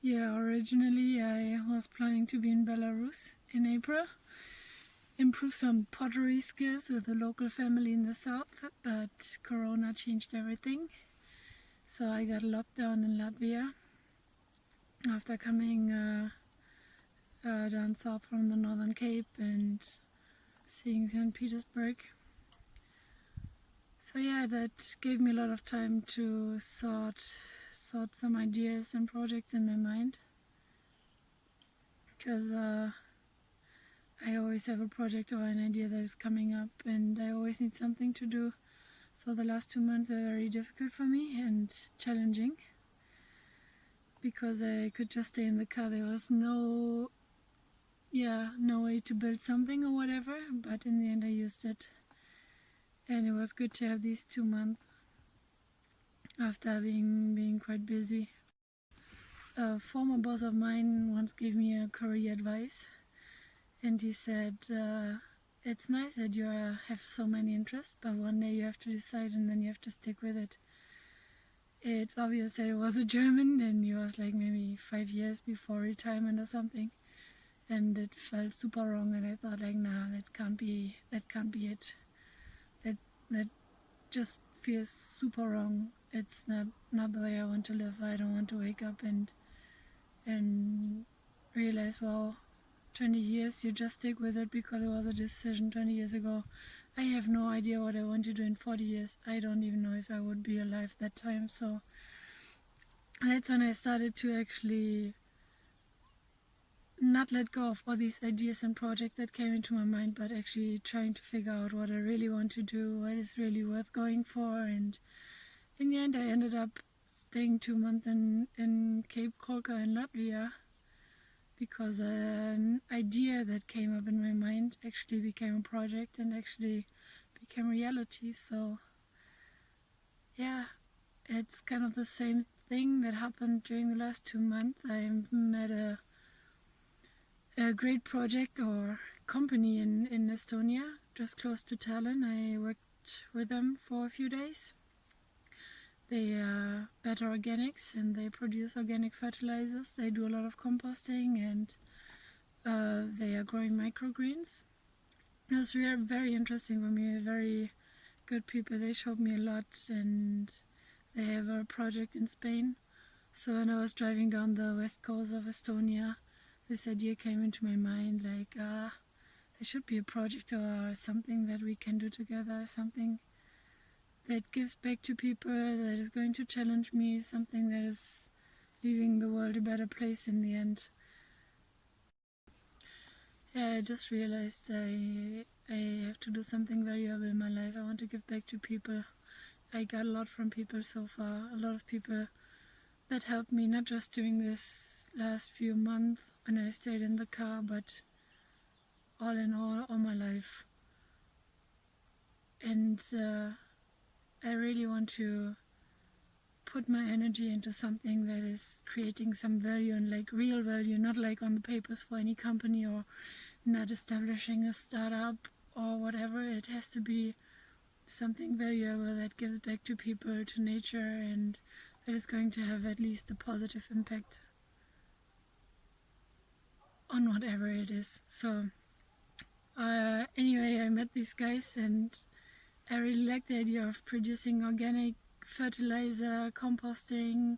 Yeah, originally I was planning to be in Belarus in April, improve some pottery skills with a local family in the south, but Corona changed everything. So I got locked down in Latvia after coming down south from the Northern Cape and seeing St. Petersburg. So yeah, that gave me a lot of time to sort some ideas and projects in my mind, because I always have a project or an idea that is coming up and I always need something to do. So the last 2 months were very difficult for me and challenging, because I could just stay in the car. There was no way to build something or whatever, but in the end I used it. And it was good to have these 2 months after being quite busy. A former boss of mine once gave me a career advice, and he said, it's nice that you have so many interests, but one day you have to decide and then you have to stick with it. It's obvious that it was a German and he was like maybe 5 years before retirement or something, and it felt super wrong, and I thought like, nah, that can't be it. That just feels super wrong. It's not the way I want to live. I don't want to wake up and realize, well, 20 years you just stick with it because it was a decision 20 years ago. I have no idea what I want to do in 40 years. I don't even know if I would be alive that time. So that's when I started to actually not let go of all these ideas and projects that came into my mind, but actually trying to figure out what I really want to do, what is really worth going for. And in the end I ended up staying 2 months in Cape Colca in Latvia, because an idea that came up in my mind actually became a project and actually became reality. So yeah, it's kind of the same thing that happened during the last 2 months. I met a great project or company in Estonia, just close to Tallinn. I worked with them for a few days. They are better organics and they produce organic fertilizers. They do a lot of composting and they are growing microgreens. It was very interesting for me, very good people. They showed me a lot, and they have a project in Spain. So when I was driving down the west coast of Estonia, this idea came into my mind, like there should be a project or something that we can do together, something that gives back to people, that is going to challenge me, something that is leaving the world a better place in the end. Yeah, I just realized I have to do something valuable in my life. I want to give back to people. I got a lot from people so far, a lot of people that helped me, not just during this last few months when I stayed in the car, but all in all my life. And I really want to put my energy into something that is creating some value, and like real value, not like on the papers for any company, or not establishing a startup or whatever. It has to be something valuable that gives back to people, to nature, and that is going to have at least a positive impact on whatever it is. So anyway, I met these guys and I really like the idea of producing organic fertilizer, composting,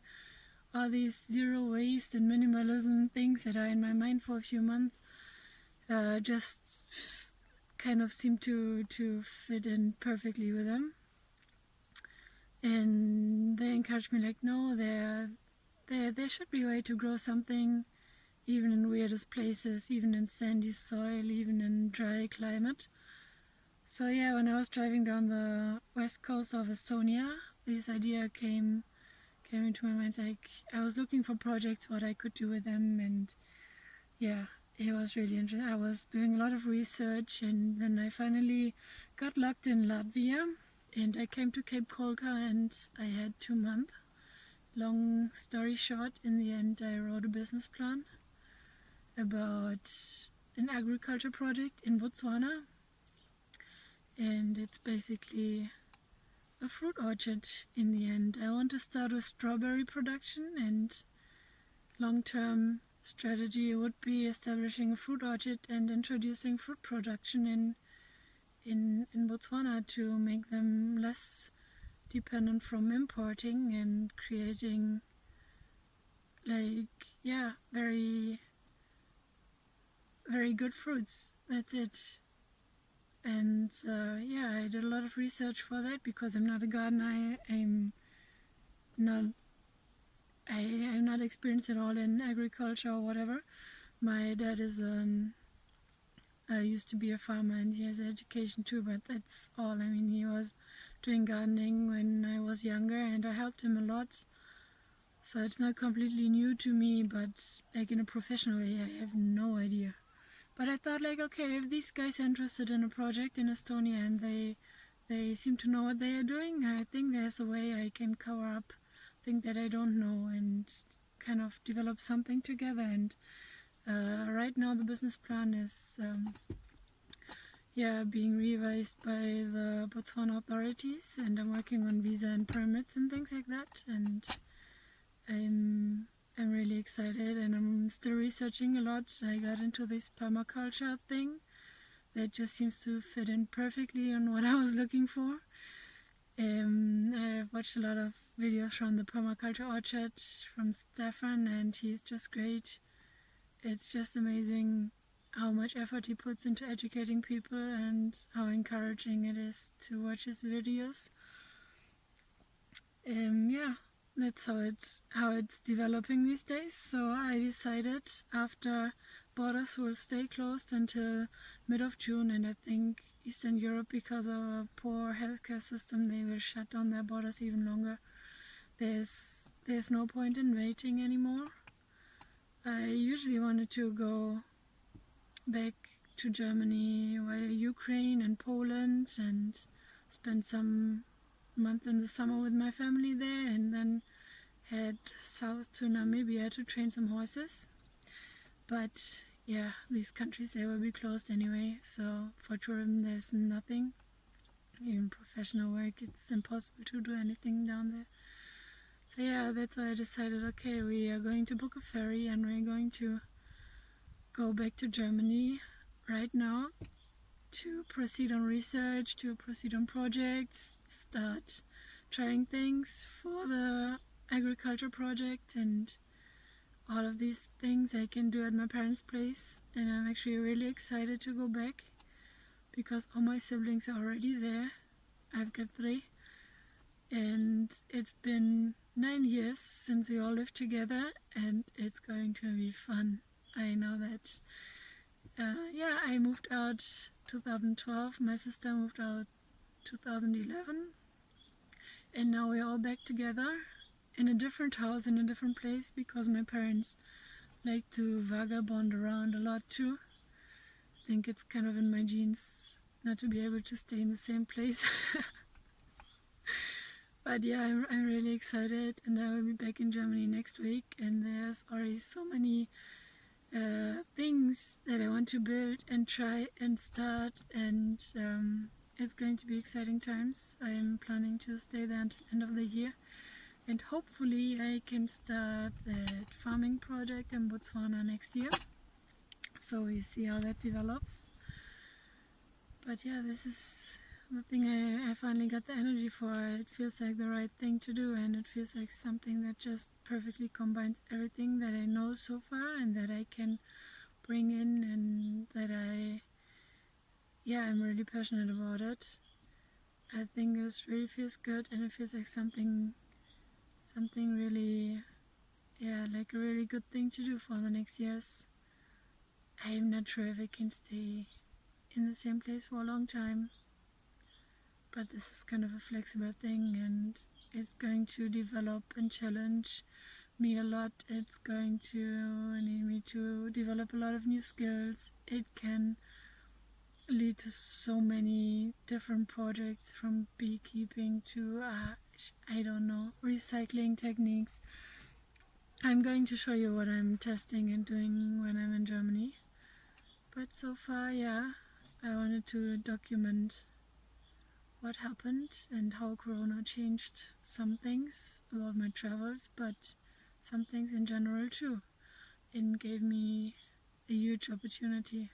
all these zero waste and minimalism things that are in my mind for a few months. Just kind of seem to fit in perfectly with them. And they encouraged me like, no, there should be a way to grow something even in weirdest places, even in sandy soil, even in dry climate. So yeah, when I was driving down the west coast of Estonia, this idea came into my mind. Like, I was looking for projects, what I could do with them, and yeah, it was really interesting. I was doing a lot of research, and then I finally got locked in Latvia, and I came to Cape Colca, and I had 2 months. Long story short, in the end I wrote a business plan about an agriculture project in Botswana, and it's basically a fruit orchard in the end. I want to start with strawberry production and long-term strategy would be establishing a fruit orchard and introducing fruit production in Botswana to make them less dependent from importing and creating very very good fruits. That's it. And I did a lot of research for that because I'm not a gardener. Not I'm not experienced at all in agriculture or whatever. My dad is used to be a farmer and he has education too, but that's all. I mean, he was doing gardening when I was younger and I helped him a lot. So it's not completely new to me, but like in a professional way, I have no idea. But I thought like, okay, if these guys are interested in a project in Estonia and they seem to know what they are doing, I think there's a way I can cover up things that I don't know and kind of develop something together. And right now the business plan is being revised by the Botswana authorities, and I'm working on visa and permits and things like that. And I'm really excited, and I'm still researching a lot. I got into this permaculture thing that just seems to fit in perfectly on what I was looking for. I've watched a lot of videos from the permaculture orchard from Stefan, and he's just great. It's just amazing how much effort he puts into educating people and how encouraging it is to watch his videos. That's how it's developing these days. So I decided after borders will stay closed until mid of June, and I think Eastern Europe, because of a poor healthcare system, they will shut down their borders even longer. There's no point in waiting anymore. I usually wanted to go back to Germany via Ukraine and Poland and spend some month in the summer with my family there, and then head south to Namibia to train some horses. But yeah, these countries, they will be closed anyway, so for tourism there's nothing. Even professional work, it's impossible to do anything down there. So yeah, that's why I decided, okay, we are going to book a ferry and we're going to go back to Germany right now to proceed on research, to proceed on projects, start trying things for the agriculture project and all of these things I can do at my parents' place. And I'm actually really excited to go back because all my siblings are already there. I've got 3, and it's been 9 years since we all lived together, and it's going to be fun. I know that. I moved out 2012, my sister moved out 2011, and now we're all back together in a different house, in a different place, because my parents like to vagabond around a lot too. I think it's kind of in my genes not to be able to stay in the same place. But yeah, I'm really excited, and I will be back in Germany next week, and there's already so many things that I want to build and try and start, and it's going to be exciting times. I'm planning to stay there until the end of the year, and hopefully I can start that farming project in Botswana next year. So we see how that develops. But yeah, this is the thing I finally got the energy for. It feels like the right thing to do, and it feels like something that just perfectly combines everything that I know so far and that I can bring in, and that I'm really passionate about it. I think this really feels good, and it feels like something really, like a really good thing to do for the next years. I'm not sure if I can stay in the same place for a long time, but this is kind of a flexible thing, and it's going to develop and challenge me a lot. It's going to need me to develop a lot of new skills. It can lead to so many different projects, from beekeeping to I don't know, recycling techniques. I'm going to show you what I'm testing and doing when I'm in Germany. But so far, I wanted to document what happened and how Corona changed some things about my travels, but some things in general too. it gave me a huge opportunity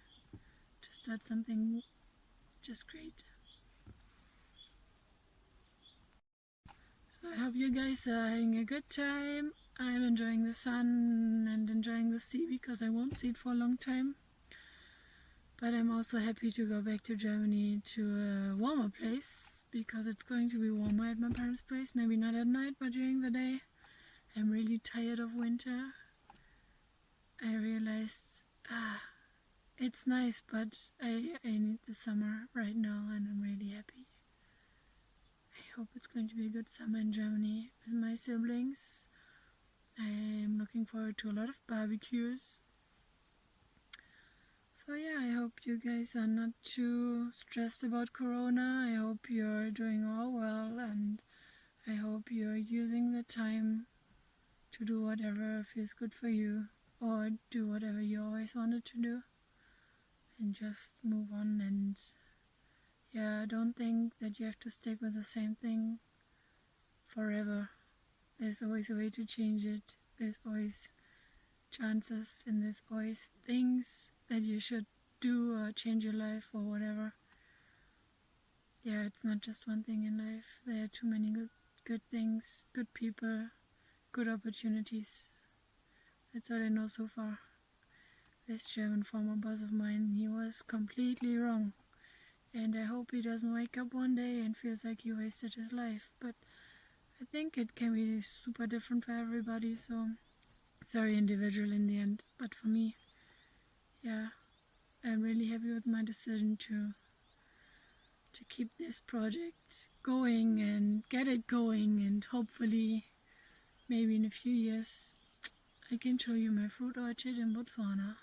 to start something just great. So I hope you guys are having a good time. I'm enjoying the sun and enjoying the sea because I won't see it for a long time. But I'm also happy to go back to Germany to a warmer place because it's going to be warmer at my parents' place. Maybe not at night, but during the day. I'm really tired of winter. I realized, it's nice, but I need the summer right now, and I'm really happy. I hope it's going to be a good summer in Germany with my siblings. I'm looking forward to a lot of barbecues. So yeah, I hope you guys are not too stressed about Corona. I hope you're doing all well, and I hope you're using the time to do whatever feels good for you, or do whatever you always wanted to do, and just move on. And yeah, don't think that you have to stick with the same thing forever. There's always a way to change it. There's always chances, and there's always things that you should do or change your life or whatever. Yeah, it's not just one thing in life. There are too many good things, good people, good opportunities. That's what I know so far. This German former boss of mine, he was completely wrong. And I hope he doesn't wake up one day and feels like he wasted his life. But I think it can be super different for everybody, so it's very individual in the end. But for me, yeah, I'm really happy with my decision to keep this project going and get it going, and hopefully maybe in a few years I can show you my fruit orchard in Botswana.